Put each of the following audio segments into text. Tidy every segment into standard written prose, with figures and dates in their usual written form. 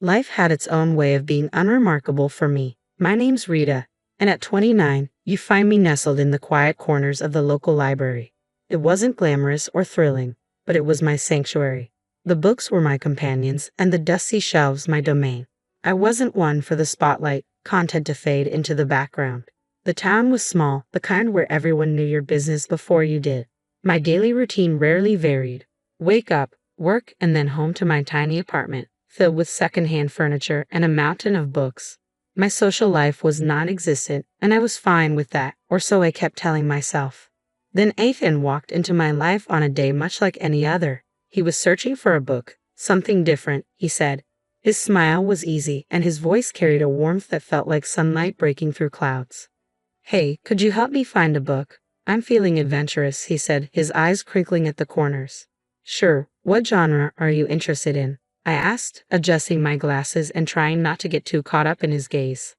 Life had its own way of being unremarkable for me. My name's Rita, and at 29, you find me nestled in the quiet corners of the local library. It wasn't glamorous or thrilling, but it was my sanctuary. The books were my companions, and the dusty shelves my domain. I wasn't one for the spotlight, content to fade into the background. The town was small, the kind where everyone knew your business before you did. My daily routine rarely varied. Wake up, work, and then home to my tiny apartment, filled with secondhand furniture and a mountain of books. My social life was non-existent, and I was fine with that, or so I kept telling myself. Then Ethan walked into my life on a day much like any other. He was searching for a book, something different, he said. His smile was easy, and his voice carried a warmth that felt like sunlight breaking through clouds. Hey, could you help me find a book? I'm feeling adventurous, he said, his eyes crinkling at the corners. Sure, what genre are you interested in? I asked, adjusting my glasses and trying not to get too caught up in his gaze.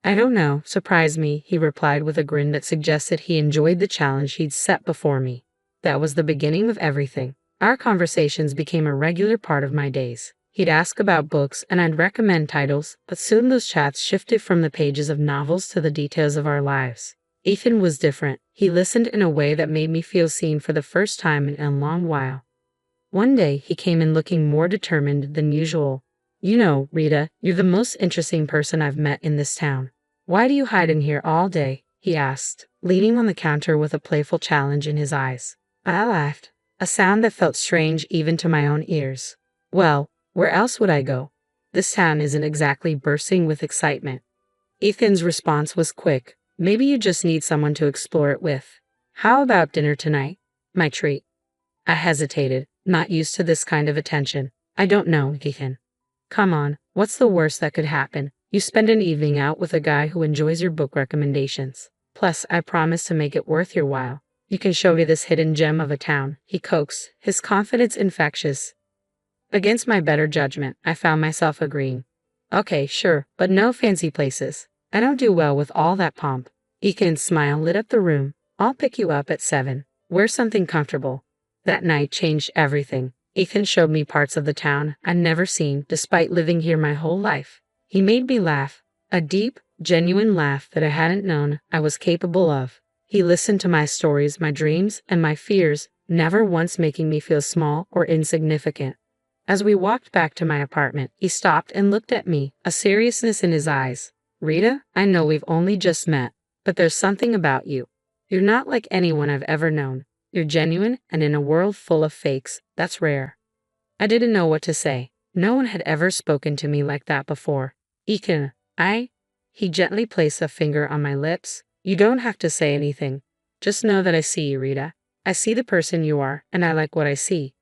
I don't know, surprise me, he replied with a grin that suggested he enjoyed the challenge he'd set before me. That was the beginning of everything. Our conversations became a regular part of my days. He'd ask about books and I'd recommend titles, but soon those chats shifted from the pages of novels to the details of our lives. Ethan was different. He listened in a way that made me feel seen for the first time in a long while. One day, he came in looking more determined than usual. You know, Rita, you're the most interesting person I've met in this town. Why do you hide in here all day? He asked, leaning on the counter with a playful challenge in his eyes. I laughed, a sound that felt strange even to my own ears. Well, where else would I go? This town isn't exactly bursting with excitement. Ethan's response was quick. Maybe you just need someone to explore it with. How about dinner tonight? My treat. I hesitated, not used to this kind of attention. I don't know, Ethan. Come on, what's the worst that could happen? You spend an evening out with a guy who enjoys your book recommendations. Plus, I promise to make it worth your while. You can show me this hidden gem of a town, he coaxed, his confidence infectious. Against my better judgment, I found myself agreeing. Okay, sure, but no fancy places. I don't do well with all that pomp. Ethan's smile lit up the room. I'll pick you up at 7. Wear something comfortable. That night changed everything. Ethan showed me parts of the town I'd never seen despite living here my whole life. He made me laugh, a deep, genuine laugh that I hadn't known I was capable of. He listened to my stories, my dreams, and my fears, never once making me feel small or insignificant. As we walked back to my apartment, he stopped and looked at me, a seriousness in his eyes. Rita, I know we've only just met, but there's something about you. You're not like anyone I've ever known. You're genuine, and in a world full of fakes, that's rare. I didn't know what to say. No one had ever spoken to me like that before. Ethan, He gently placed a finger on my lips. You don't have to say anything. Just know that I see you, Rita. I see the person you are, and I like what I see.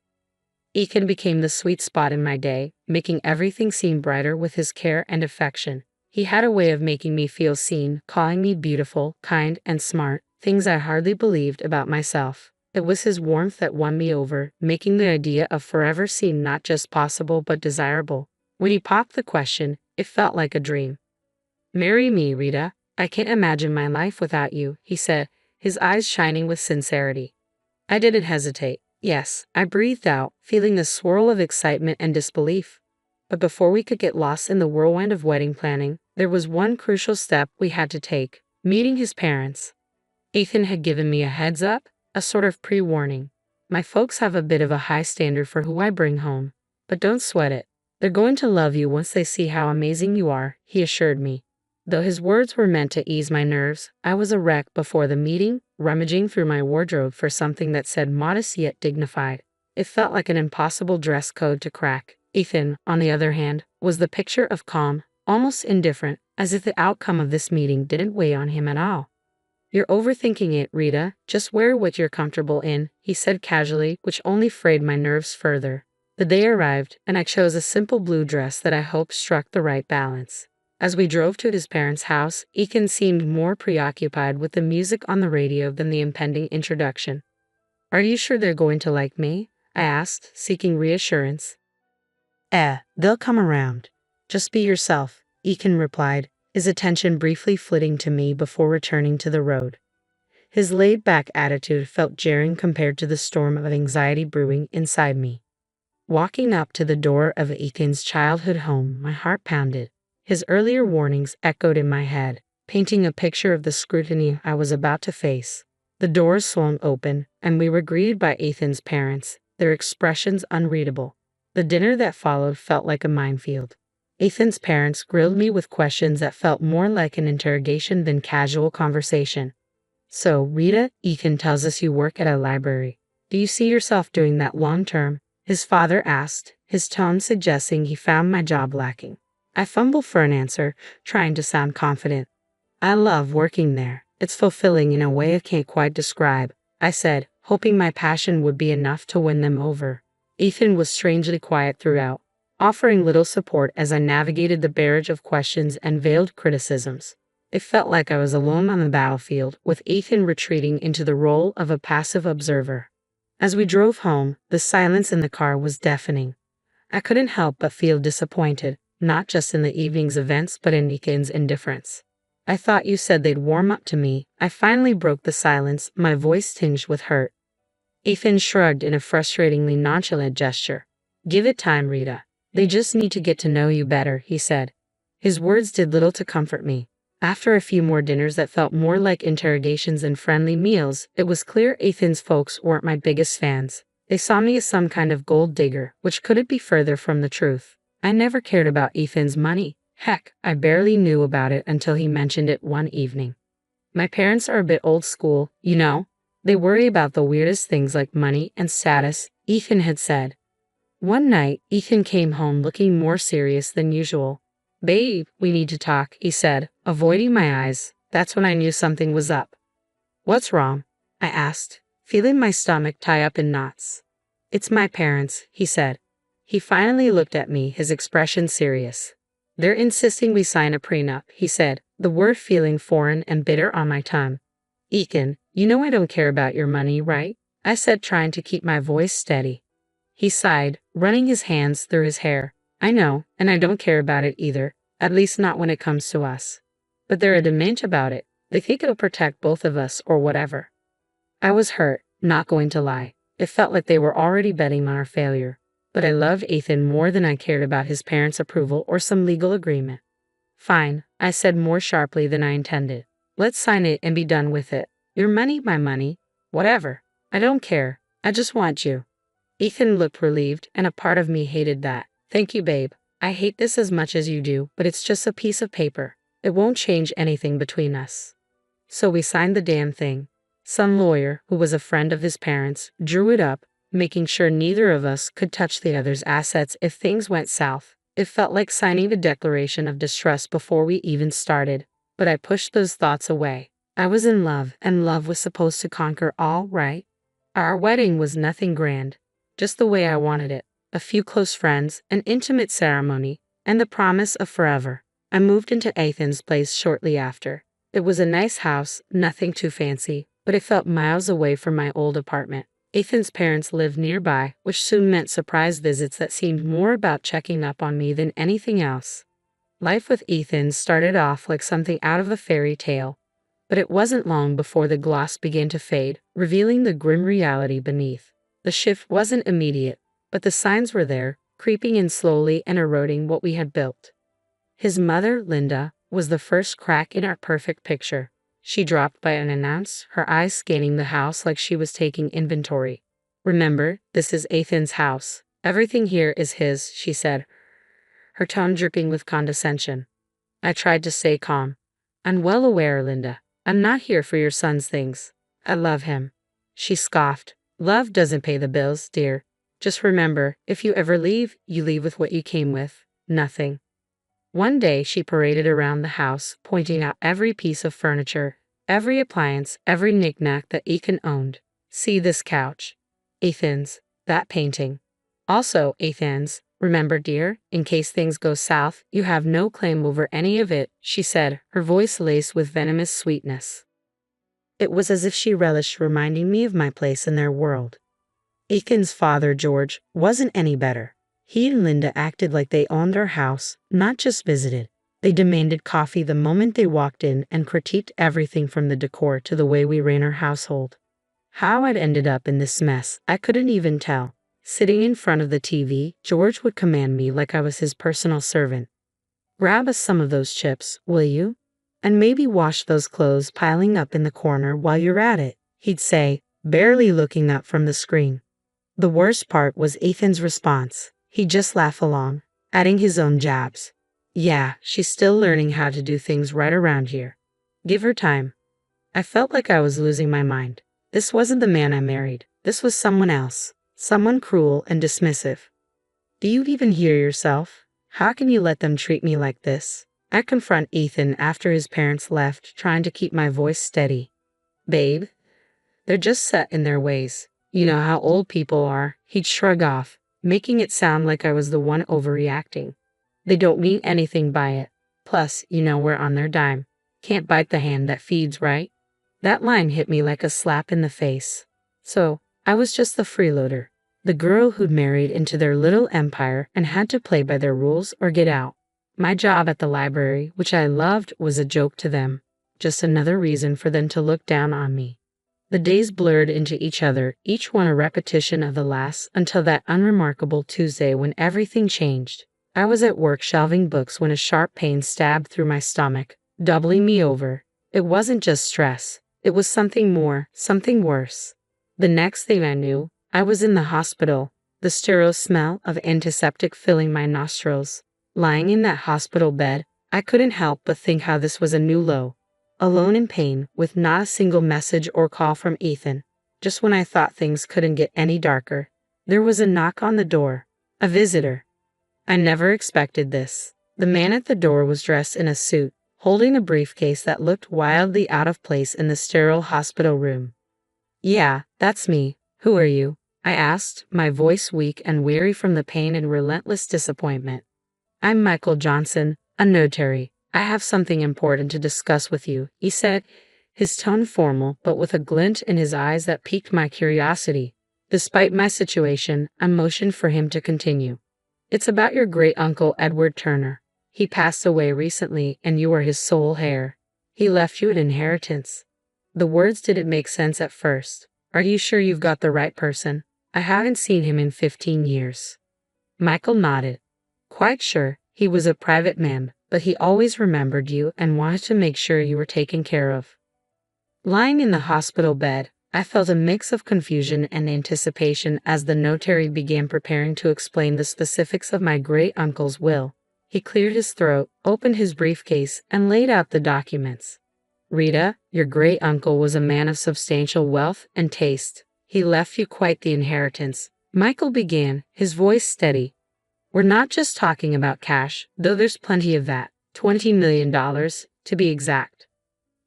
Ethan became the sweet spot in my day, making everything seem brighter with his care and affection. He had a way of making me feel seen, calling me beautiful, kind, and smart, things I hardly believed about myself. It was his warmth that won me over, making the idea of forever seem not just possible but desirable. When he popped the question, it felt like a dream. Marry me, Rita. I can't imagine my life without you, he said, his eyes shining with sincerity. I didn't hesitate. Yes, I breathed out, feeling the swirl of excitement and disbelief. But before we could get lost in the whirlwind of wedding planning, there was one crucial step we had to take: meeting his parents. Ethan had given me a heads up, a sort of pre-warning. My folks have a bit of a high standard for who I bring home, but don't sweat it. They're going to love you once they see how amazing you are, he assured me. Though his words were meant to ease my nerves, I was a wreck before the meeting, rummaging through my wardrobe for something that said modest yet dignified. It felt like an impossible dress code to crack. Ethan, on the other hand, was the picture of calm, almost indifferent, as if the outcome of this meeting didn't weigh on him at all. You're overthinking it, Rita. Just wear what you're comfortable in, he said casually, which only frayed my nerves further. The day arrived, and I chose a simple blue dress that I hoped struck the right balance. As we drove to his parents' house, Ethan seemed more preoccupied with the music on the radio than the impending introduction. Are you sure they're going to like me? I asked, seeking reassurance. They'll come around. Just be yourself, Ethan replied, his attention briefly flitting to me before returning to the road. His laid-back attitude felt jarring compared to the storm of anxiety brewing inside me. Walking up to the door of Ethan's childhood home, my heart pounded. His earlier warnings echoed in my head, painting a picture of the scrutiny I was about to face. The doors swung open, and we were greeted by Ethan's parents, their expressions unreadable. The dinner that followed felt like a minefield. Ethan's parents grilled me with questions that felt more like an interrogation than casual conversation. "So, Rita, Ethan tells us you work at a library. Do you see yourself doing that long term?" his father asked, his tone suggesting he found my job lacking. I fumbled for an answer, trying to sound confident. "I love working there. It's fulfilling in a way I can't quite describe," I said, hoping my passion would be enough to win them over. Ethan was strangely quiet throughout, offering little support as I navigated the barrage of questions and veiled criticisms. It felt like I was alone on the battlefield, with Ethan retreating into the role of a passive observer. As we drove home, the silence in the car was deafening. I couldn't help but feel disappointed, not just in the evening's events but in Ethan's indifference. "I thought you said they'd warm up to me." I finally broke the silence, my voice tinged with hurt. Ethan shrugged in a frustratingly nonchalant gesture. "Give it time, Rita. They just need to get to know you better," he said. His words did little to comfort me. After a few more dinners that felt more like interrogations than friendly meals, it was clear Ethan's folks weren't my biggest fans. They saw me as some kind of gold digger, which couldn't be further from the truth. I never cared about Ethan's money. Heck, I barely knew about it until he mentioned it one evening. "My parents are a bit old school, you know. They worry about the weirdest things like money and status," Ethan had said. One night, Ethan came home looking more serious than usual. "Babe, we need to talk," he said, avoiding my eyes. That's when I knew something was up. "What's wrong?" I asked, feeling my stomach tie up in knots. "It's my parents," he said. He finally looked at me, his expression serious. "They're insisting we sign a prenup," he said, the word feeling foreign and bitter on my tongue. "Ethan, you know I don't care about your money, right?" I said, trying to keep my voice steady. He sighed, running his hands through his hair. "I know, and I don't care about it either, at least not when it comes to us. But they're adamant about it. They think it'll protect both of us or whatever." I was hurt, not going to lie. It felt like they were already betting on our failure. But I loved Ethan more than I cared about his parents' approval or some legal agreement. "Fine," I said more sharply than I intended. "Let's sign it and be done with it. Your money, my money. Whatever. I don't care. I just want you." Ethan looked relieved, and a part of me hated that. "Thank you, babe. I hate this as much as you do, but it's just a piece of paper. It won't change anything between us." So we signed the damn thing. Some lawyer, who was a friend of his parents, drew it up, making sure neither of us could touch the other's assets if things went south. It felt like signing a declaration of distrust before we even started, but I pushed those thoughts away. I was in love, and love was supposed to conquer all, right? Our wedding was nothing grand, just the way I wanted it. A few close friends, an intimate ceremony, and the promise of forever. I moved into Ethan's place shortly after. It was a nice house, nothing too fancy, but it felt miles away from my old apartment. Ethan's parents lived nearby, which soon meant surprise visits that seemed more about checking up on me than anything else. Life with Ethan started off like something out of a fairy tale, but it wasn't long before the gloss began to fade, revealing the grim reality beneath. The shift wasn't immediate, but the signs were there, creeping in slowly and eroding what we had built. His mother, Linda, was the first crack in our perfect picture. She dropped by unannounced, her eyes scanning the house like she was taking inventory. "Remember, this is Ethan's house. Everything here is his," she said, her tone dripping with condescension. I tried to stay calm. "I'm well aware, Linda. I'm not here for your son's things. I love him." She scoffed. "Love doesn't pay the bills, dear. Just remember, if you ever leave, you leave with what you came with. Nothing." One day she paraded around the house, pointing out every piece of furniture, every appliance, every knick-knack that Ethan owned. "See this couch? Ethan's. That painting. Also Ethan's. Remember, dear, in case things go south, you have no claim over any of it," she said, her voice laced with venomous sweetness. It was as if she relished reminding me of my place in their world. Ethan's father, George, wasn't any better. He and Linda acted like they owned our house, not just visited. They demanded coffee the moment they walked in and critiqued everything from the decor to the way we ran our household. How I'd ended up in this mess, I couldn't even tell. Sitting in front of the TV, George would command me like I was his personal servant. Grab us some of those chips, will you? And maybe wash those clothes piling up in the corner while you're at it, he'd say, barely looking up from the screen. The worst part was Ethan's response. He'd just laugh along, adding his own jabs. Yeah, she's still learning how to do things right around here. Give her time. I felt like I was losing my mind. This wasn't the man I married. This was someone else. Someone cruel and dismissive. Do you even hear yourself? How can you let them treat me like this? I confront Ethan after his parents left, trying to keep my voice steady. Babe, they're just set in their ways. You know how old people are. He'd shrug off, making it sound like I was the one overreacting. They don't mean anything by it. Plus, you know we're on their dime. Can't bite the hand that feeds, right? That line hit me like a slap in the face. So, I was just the freeloader, the girl who'd married into their little empire and had to play by their rules or get out. My job at the library, which I loved, was a joke to them. Just another reason for them to look down on me. The days blurred into each other, each one a repetition of the last, until that unremarkable Tuesday when everything changed. I was at work shelving books when a sharp pain stabbed through my stomach, doubling me over. It wasn't just stress. It was something more, something worse. The next thing I knew, I was in the hospital, the sterile smell of antiseptic filling my nostrils. Lying in that hospital bed, I couldn't help but think how this was a new low. Alone in pain, with not a single message or call from Ethan. Just when I thought things couldn't get any darker, there was a knock on the door. A visitor. I never expected this. The man at the door was dressed in a suit, holding a briefcase that looked wildly out of place in the sterile hospital room. Yeah, that's me. Who are you? I asked, my voice weak and weary from the pain and relentless disappointment. I'm Michael Johnson, a notary. I have something important to discuss with you, he said, his tone formal but with a glint in his eyes that piqued my curiosity. Despite my situation, I motioned for him to continue. It's about your great-uncle Edward Turner. He passed away recently and you are his sole heir. He left you an inheritance. The words didn't make sense at first. Are you sure you've got the right person? I haven't seen him in 15 years. Michael nodded. Quite sure. He was a private man, but he always remembered you and wanted to make sure you were taken care of. Lying in the hospital bed, I felt a mix of confusion and anticipation as the notary began preparing to explain the specifics of my great-uncle's will. He cleared his throat, opened his briefcase, and laid out the documents. Rita, your great-uncle was a man of substantial wealth and taste. He left you quite the inheritance. Michael began, his voice steady. We're not just talking about cash, though there's plenty of that. $20 million, to be exact.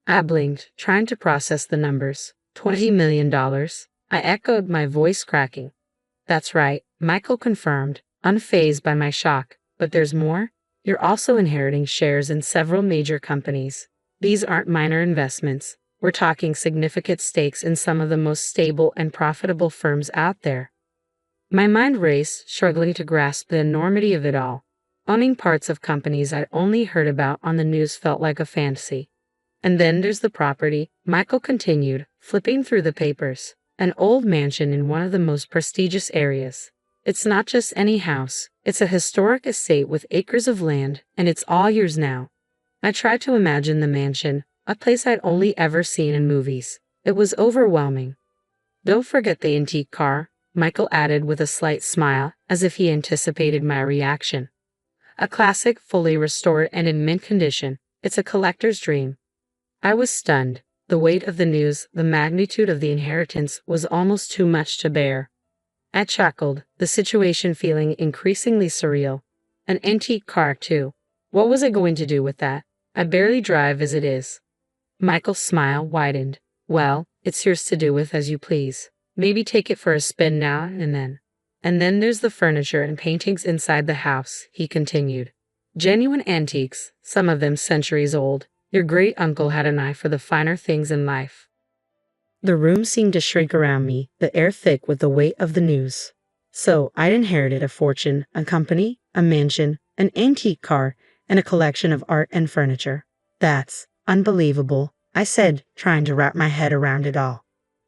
I blinked, trying to process the numbers. $20 million? I echoed, my voice cracking. That's right, Michael confirmed, unfazed by my shock. But there's more. You're also inheriting shares in several major companies. These aren't minor investments. We're talking significant stakes in some of the most stable and profitable firms out there. My mind raced, struggling to grasp the enormity of it all. Owning parts of companies I'd only heard about on the news felt like a fantasy. And then there's the property, Michael continued, flipping through the papers. An old mansion in one of the most prestigious areas. It's not just any house. It's a historic estate with acres of land, and it's all yours now. I tried to imagine the mansion, a place I'd only ever seen in movies. It was overwhelming. Don't forget the antique car, Michael added with a slight smile, as if he anticipated my reaction. A classic, fully restored and in mint condition. It's a collector's dream. I was stunned. The weight of the news, the magnitude of the inheritance, was almost too much to bear. I chuckled, the situation feeling increasingly surreal. An antique car, too. What was it going to do with that? I barely drive as it is. Michael's smile widened. Well, it's yours to do with as you please. Maybe take it for a spin now and then. And then there's the furniture and paintings inside the house, he continued. Genuine antiques, some of them centuries old. Your great-uncle had an eye for the finer things in life. The room seemed to shrink around me, the air thick with the weight of the news. So, I'd inherited a fortune, a company, a mansion, an antique car, and a collection of art and furniture. That's unbelievable, I said, trying to wrap my head around it all.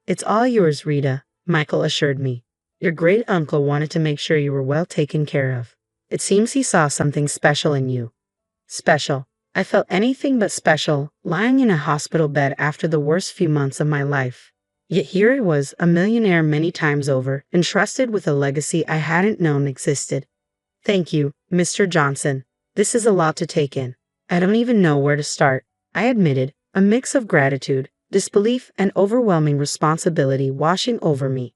It's all yours, Rita, Michael assured me. Your great uncle wanted to make sure you were well taken care of. It seems he saw something special in you. Special. I felt anything but special, lying in a hospital bed after the worst few months of my life. Yet here I was, a millionaire many times over, entrusted with a legacy I hadn't known existed. Thank you, Mr. Johnson. This is a lot to take in. I don't even know where to start, I admitted, a mix of gratitude, disbelief, and overwhelming responsibility washing over me.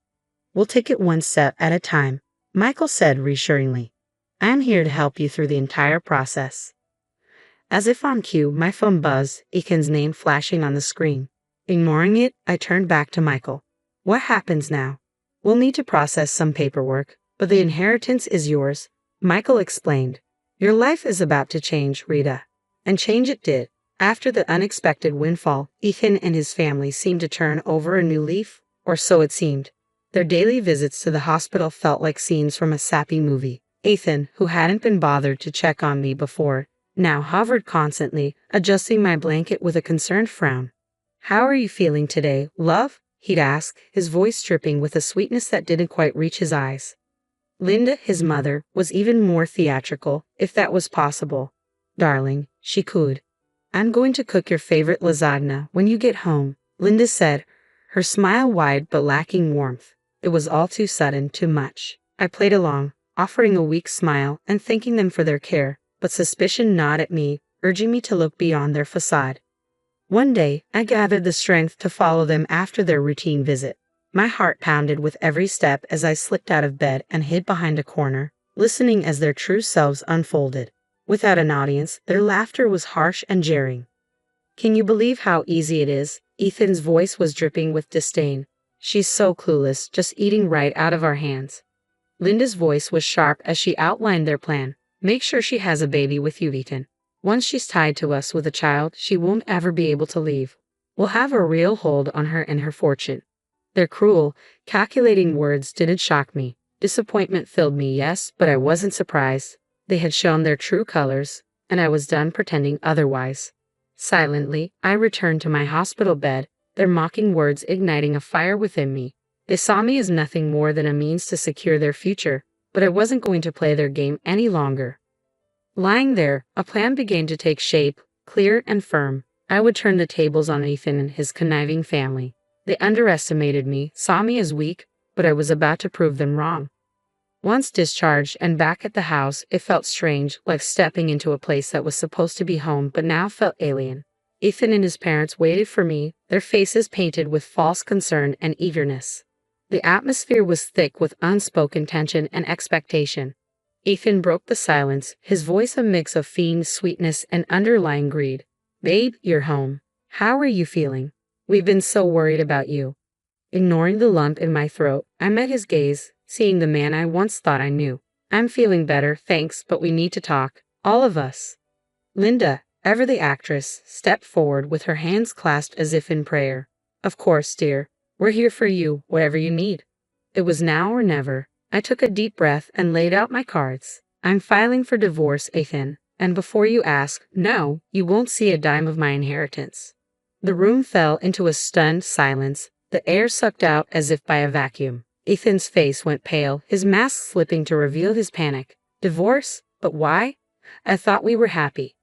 We'll take it one step at a time, Michael said reassuringly. I am here to help you through the entire process. As if on cue, my phone buzzed, Ethan's name flashing on the screen. Ignoring it, I turned back to Michael. What happens now? We'll need to process some paperwork, but the inheritance is yours, Michael explained. Your life is about to change, Rita. And change it did. After the unexpected windfall, Ethan and his family seemed to turn over a new leaf, or so it seemed. Their daily visits to the hospital felt like scenes from a sappy movie. Ethan, who hadn't been bothered to check on me before, now hovered constantly, adjusting my blanket with a concerned frown. How are you feeling today, love? He'd ask, his voice dripping with a sweetness that didn't quite reach his eyes. Linda, his mother, was even more theatrical, if that was possible. Darling, she cooed. I'm going to cook your favorite lasagna when you get home, Linda said, her smile wide but lacking warmth. It was all too sudden, too much. I played along, offering a weak smile and thanking them for their care, but suspicion gnawed at me, urging me to look beyond their facade. One day, I gathered the strength to follow them after their routine visit. My heart pounded with every step as I slipped out of bed and hid behind a corner, listening as their true selves unfolded. Without an audience, their laughter was harsh and jeering. Can you believe how easy it is? Ethan's voice was dripping with disdain. She's so clueless, just eating right out of our hands. Linda's voice was sharp as she outlined their plan. Make sure she has a baby with you, Ethan. Once she's tied to us with a child, she won't ever be able to leave. We'll have a real hold on her and her fortune. Their cruel, calculating words didn't shock me. Disappointment filled me, yes, but I wasn't surprised. They had shown their true colors, and I was done pretending otherwise. Silently, I returned to my hospital bed, their mocking words igniting a fire within me. They saw me as nothing more than a means to secure their future, but I wasn't going to play their game any longer. Lying there, a plan began to take shape, clear and firm. I would turn the tables on Ethan and his conniving family. They underestimated me, saw me as weak, but I was about to prove them wrong. Once discharged and back at the house, it felt strange, like stepping into a place that was supposed to be home but now felt alien. Ethan and his parents waited for me, their faces painted with false concern and eagerness. The atmosphere was thick with unspoken tension and expectation. Ethan broke the silence, his voice a mix of feigned sweetness and underlying greed. Babe, you're home. How are you feeling? We've been so worried about you. Ignoring the lump in my throat, I met his gaze, seeing the man I once thought I knew. I'm feeling better, thanks, but we need to talk. All of us. Linda, ever the actress, stepped forward with her hands clasped as if in prayer. Of course, dear. We're here for you, whatever you need. It was now or never. I took a deep breath and laid out my cards. I'm filing for divorce, Ethan, and before you ask, no, you won't see a dime of my inheritance. The room fell into a stunned silence, the air sucked out as if by a vacuum. Ethan's face went pale, his mask slipping to reveal his panic. Divorce? But why? I thought we were happy.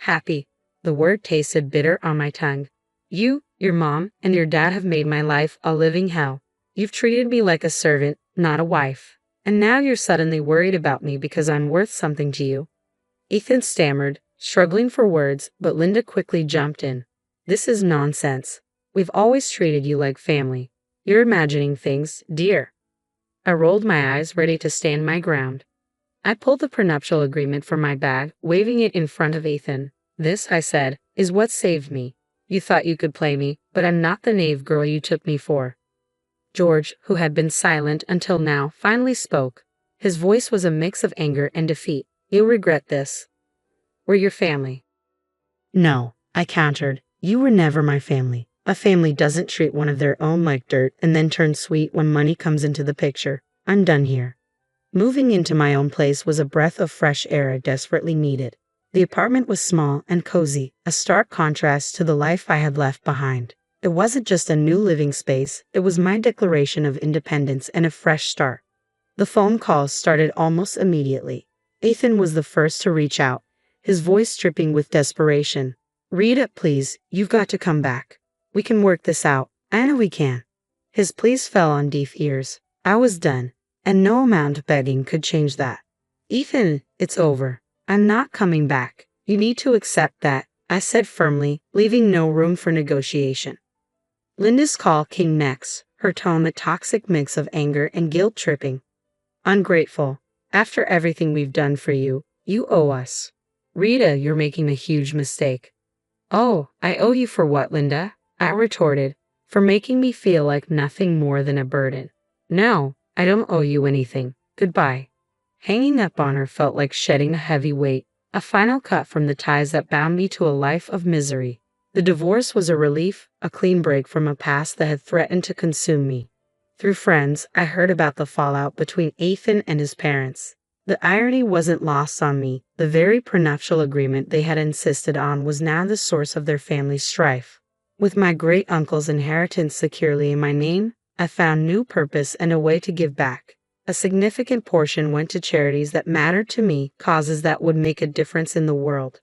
Happy. The word tasted bitter on my tongue. You, your mom, and your dad have made my life a living hell. You've treated me like a servant, not a wife. And now you're suddenly worried about me because I'm worth something to you. Ethan stammered, struggling for words, but Linda quickly jumped in. This is nonsense. We've always treated you like family. You're imagining things, dear. I rolled my eyes, ready to stand my ground. I pulled the prenuptial agreement from my bag, waving it in front of Ethan. This, I said, is what saved me. You thought you could play me, but I'm not the naive girl you took me for. George, who had been silent until now, finally spoke. His voice was a mix of anger and defeat. You'll regret this. We're your family. No, I countered. You were never my family. A family doesn't treat one of their own like dirt and then turn sweet when money comes into the picture. I'm done here. Moving into my own place was a breath of fresh air I desperately needed. The apartment was small and cozy, a stark contrast to the life I had left behind. It wasn't just a new living space, it was my declaration of independence and a fresh start. The phone calls started almost immediately. Ethan was the first to reach out, his voice dripping with desperation. Rita, please, you've got to come back. We can work this out. I know we can. His pleas fell on deaf ears. I was done, and no amount of begging could change that. Ethan, it's over. I'm not coming back. You need to accept that, I said firmly, leaving no room for negotiation. Linda's call came next, her tone a toxic mix of anger and guilt-tripping. Ungrateful. After everything we've done for you, you owe us. Rita, you're making a huge mistake. Oh, I owe you for what, Linda? I retorted. For making me feel like nothing more than a burden. No, I don't owe you anything. Goodbye. Hanging up on her felt like shedding a heavy weight, a final cut from the ties that bound me to a life of misery. The divorce was a relief, a clean break from a past that had threatened to consume me. Through friends, I heard about the fallout between Ethan and his parents. The irony wasn't lost on me. The very prenuptial agreement they had insisted on was now the source of their family's strife. With my great-uncle's inheritance securely in my name, I found new purpose and a way to give back. A significant portion went to charities that mattered to me, causes that would make a difference in the world.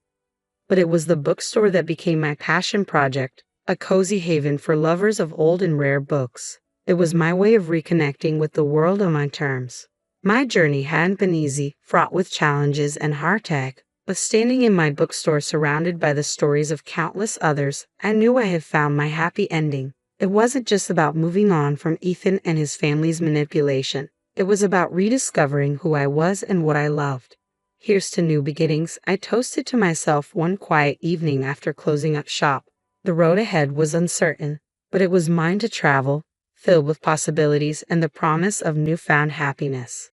But it was the bookstore that became my passion project, a cozy haven for lovers of old and rare books. It was my way of reconnecting with the world on my terms. My journey hadn't been easy, fraught with challenges and heartache, but standing in my bookstore surrounded by the stories of countless others, I knew I had found my happy ending. It wasn't just about moving on from Ethan and his family's manipulation. It was about rediscovering who I was and what I loved. Here's to new beginnings, I toasted to myself one quiet evening after closing up shop. The road ahead was uncertain, but it was mine to travel, filled with possibilities and the promise of newfound happiness.